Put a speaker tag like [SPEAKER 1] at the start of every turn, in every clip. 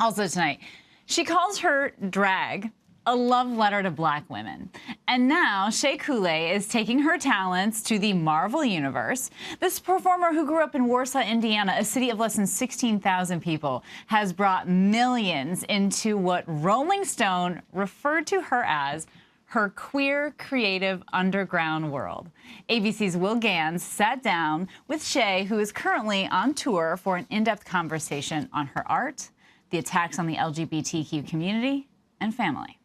[SPEAKER 1] Also tonight, she calls her drag a love letter to black women. And now Shea Couleé is taking her talents to the Marvel Universe. This performer, who grew up in Warsaw, Indiana, a city of less than 16,000 people, has brought millions into what Rolling Stone referred to her as her queer, creative, underground world. ABC's Will Ganss sat down with Shea, who is currently on tour, for an in-depth conversation on her art, the attacks on the LGBTQ community, and family.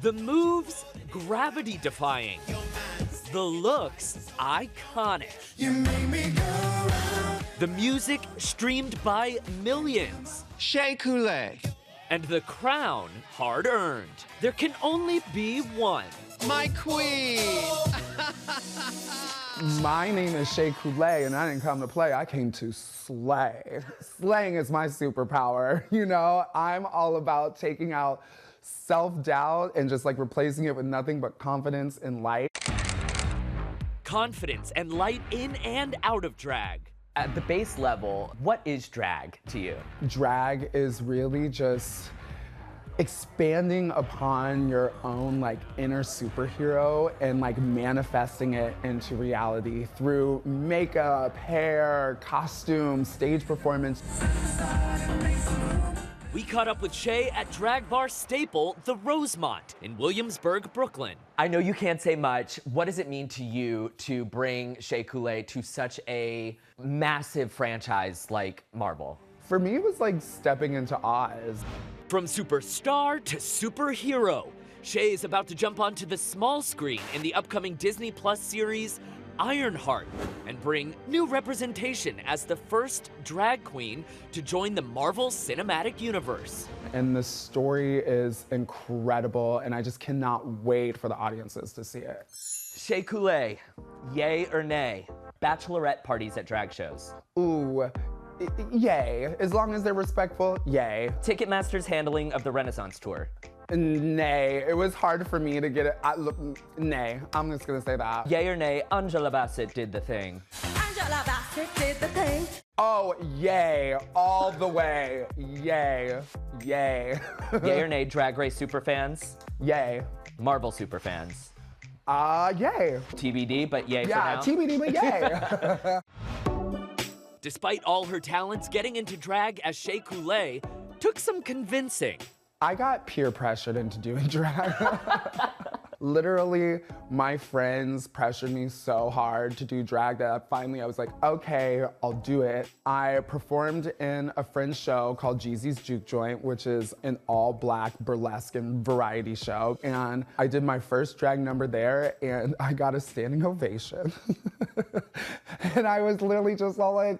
[SPEAKER 2] The moves, gravity-defying. The looks, iconic. The music, streamed by millions.
[SPEAKER 3] Shea Couleé.
[SPEAKER 2] And the crown, hard-earned. There can only be one.
[SPEAKER 3] My queen!
[SPEAKER 4] My name is Shea Couleé, and I didn't come to play, I came to slay. Slaying is my superpower, you know? I'm all about taking out self-doubt and just like replacing it with nothing but confidence and light.
[SPEAKER 2] Confidence and light in and out of drag.
[SPEAKER 5] At the base level, what is drag to you?
[SPEAKER 4] Drag is really just expanding upon your own like inner superhero and like manifesting it into reality through makeup, hair, costume, stage performance.
[SPEAKER 2] We caught up with Shea at drag bar staple, the Rosemont in Williamsburg, Brooklyn.
[SPEAKER 5] I know you can't say much. What does it mean to you to bring Shea Couleé to such a massive franchise like Marvel?
[SPEAKER 4] For me, it was like stepping into Oz.
[SPEAKER 2] From superstar to superhero, Shea is about to jump onto the small screen in the upcoming Disney Plus series Ironheart and bring new representation as the first drag queen to join the Marvel Cinematic Universe.
[SPEAKER 4] And the story is incredible, and I just cannot wait for the audiences to see it.
[SPEAKER 5] Shea Couleé, yay or nay? Bachelorette parties at drag shows.
[SPEAKER 4] Ooh, yay. As long as they're respectful, yay.
[SPEAKER 5] Ticketmaster's handling of the Renaissance tour.
[SPEAKER 4] Nay, it was hard for me to get it. Nay, I'm just gonna say that.
[SPEAKER 5] Yay or nay, Angela Bassett did the thing.
[SPEAKER 6] Angela Bassett did the thing.
[SPEAKER 4] Oh, yay, all the way. Yay, yay.
[SPEAKER 5] Yay or nay, Drag Race superfans?
[SPEAKER 4] Yay.
[SPEAKER 5] Marvel superfans?
[SPEAKER 4] Yay.
[SPEAKER 5] TBD, but yay for now?
[SPEAKER 4] Yeah, TBD, but yay.
[SPEAKER 2] Despite all her talents, getting into drag as Shea Couleé took some convincing.
[SPEAKER 4] I got peer pressured into doing drag. Literally, my friends pressured me so hard to do drag that finally I was like, okay, I'll do it. I performed in a friend's show called Jeezy's Juke Joint, which is an all-black burlesque and variety show. And I did my first drag number there, and I got a standing ovation. And I was literally just all like,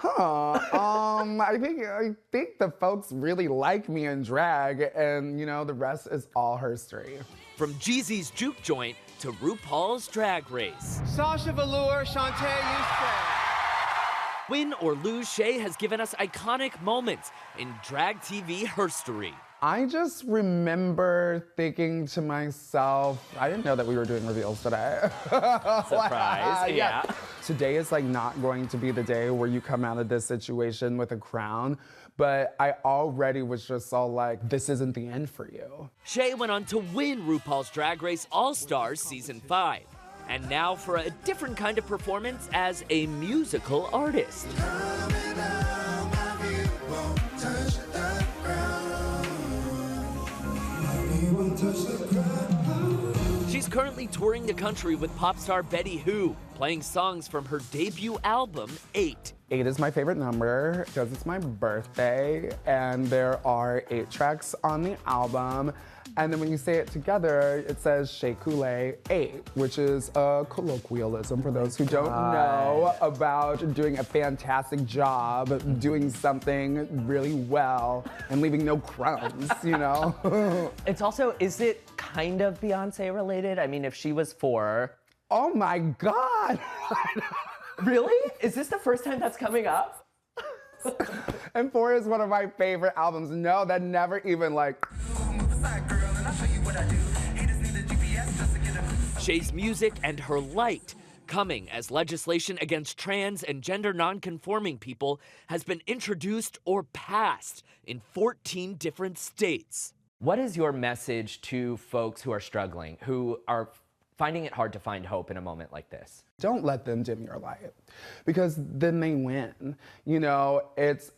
[SPEAKER 4] I think the folks really like me in drag, and you know, the rest is all history.
[SPEAKER 2] From Jeezy's Juke Joint to RuPaul's Drag Race.
[SPEAKER 3] Sasha Velour, Shantae Houston.
[SPEAKER 2] Win or lose, Shea has given us iconic moments in drag TV history.
[SPEAKER 4] I just remember thinking to myself, I didn't know that we were doing reveals today.
[SPEAKER 5] Surprise, yeah.
[SPEAKER 4] Today is like not going to be the day where you come out of this situation with a crown, but I already was just all like, this isn't the end for you.
[SPEAKER 2] Shea went on to win RuPaul's Drag Race All-Stars Season 5. And now for a different kind of performance as a musical artist. She's currently touring the country with pop star Betty Who, playing songs from her debut album, 8.
[SPEAKER 4] 8 is my favorite number because it's my birthday, and there are 8 tracks on the album. And then when you say it together, it says Shea Couleé 8, which is a colloquialism for those who don't know about doing a fantastic job, doing something really well, and leaving no crumbs, you know?
[SPEAKER 5] It's also, is it kind of Beyonce related? I mean, if she was 4.
[SPEAKER 4] Oh my God!
[SPEAKER 5] Really? Is this the first time that's coming up?
[SPEAKER 4] And 4 is one of my favorite albums. No, that never even like...
[SPEAKER 2] Shea's music and her light coming as legislation against trans and gender nonconforming people has been introduced or passed in 14 different states.
[SPEAKER 5] What is your message to folks who are struggling, who are finding it hard to find hope in a moment like this?
[SPEAKER 4] Don't let them dim your light, because then they win. You know, it's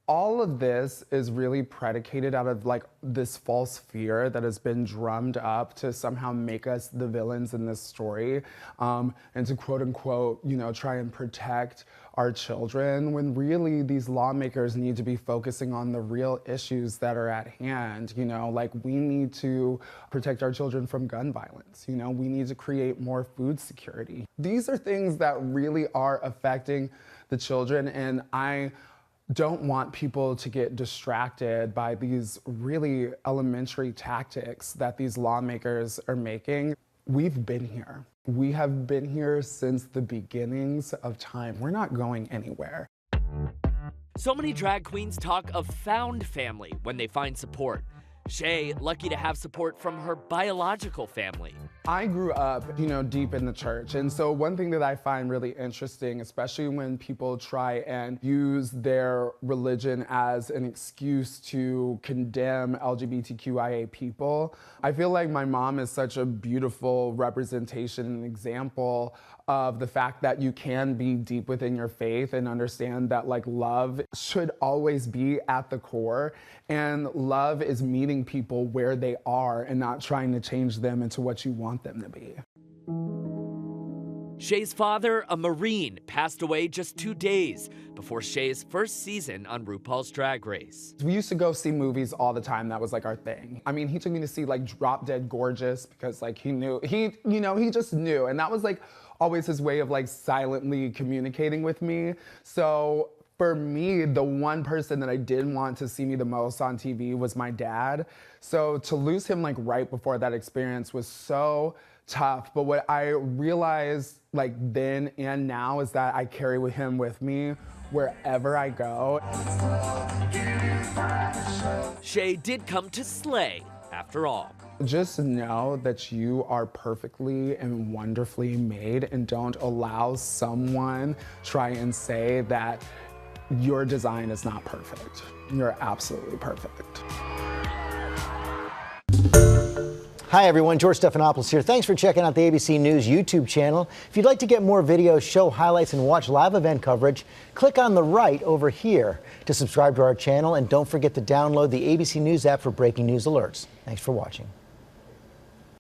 [SPEAKER 4] all of this is really predicated out of like this false fear that has been drummed up to somehow make us the villains in this story, and to quote unquote, you know, try and protect our children, when really these lawmakers need to be focusing on the real issues that are at hand. You know, like we need to protect our children from gun violence. You know, we need to create more food security. These are things that really are affecting the children, and I don't want people to get distracted by these really elementary tactics that these lawmakers are making. We've been here. We have been here since the beginnings of time. We're not going anywhere.
[SPEAKER 2] So many drag queens talk of found family when they find support. Shea, lucky to have support from her biological family.
[SPEAKER 4] I grew up, you know, deep in the church. And so one thing that I find really interesting, especially when people try and use their religion as an excuse to condemn LGBTQIA people, I feel like my mom is such a beautiful representation and example of the fact that you can be deep within your faith and understand that like love should always be at the core, and love is meeting people where they are and not trying to change them into what you want them to be.
[SPEAKER 2] Shea's father, a Marine, passed away just 2 days before Shea's first season on RuPaul's Drag Race.
[SPEAKER 4] We used to go see movies all the time. That was like our thing. I mean, he took me to see like Drop Dead Gorgeous because like he just knew. And that was like always his way of like silently communicating with me. So for me, the one person that I didn't want to see me the most on TV was my dad. So to lose him like right before that experience was so tough. But what I realized like then and now is that I carry him with me wherever I go.
[SPEAKER 2] Shea did come to slay, after all.
[SPEAKER 4] Just know that you are perfectly and wonderfully made, and don't allow someone try and say that your design is not perfect. You're absolutely perfect.
[SPEAKER 7] Hi everyone, George Stephanopoulos here. Thanks for checking out the ABC News YouTube channel. If you'd like to get more videos, show highlights, and watch live event coverage, click on the right over here to subscribe to our channel, and don't forget to download the ABC News app for breaking news alerts. Thanks for watching.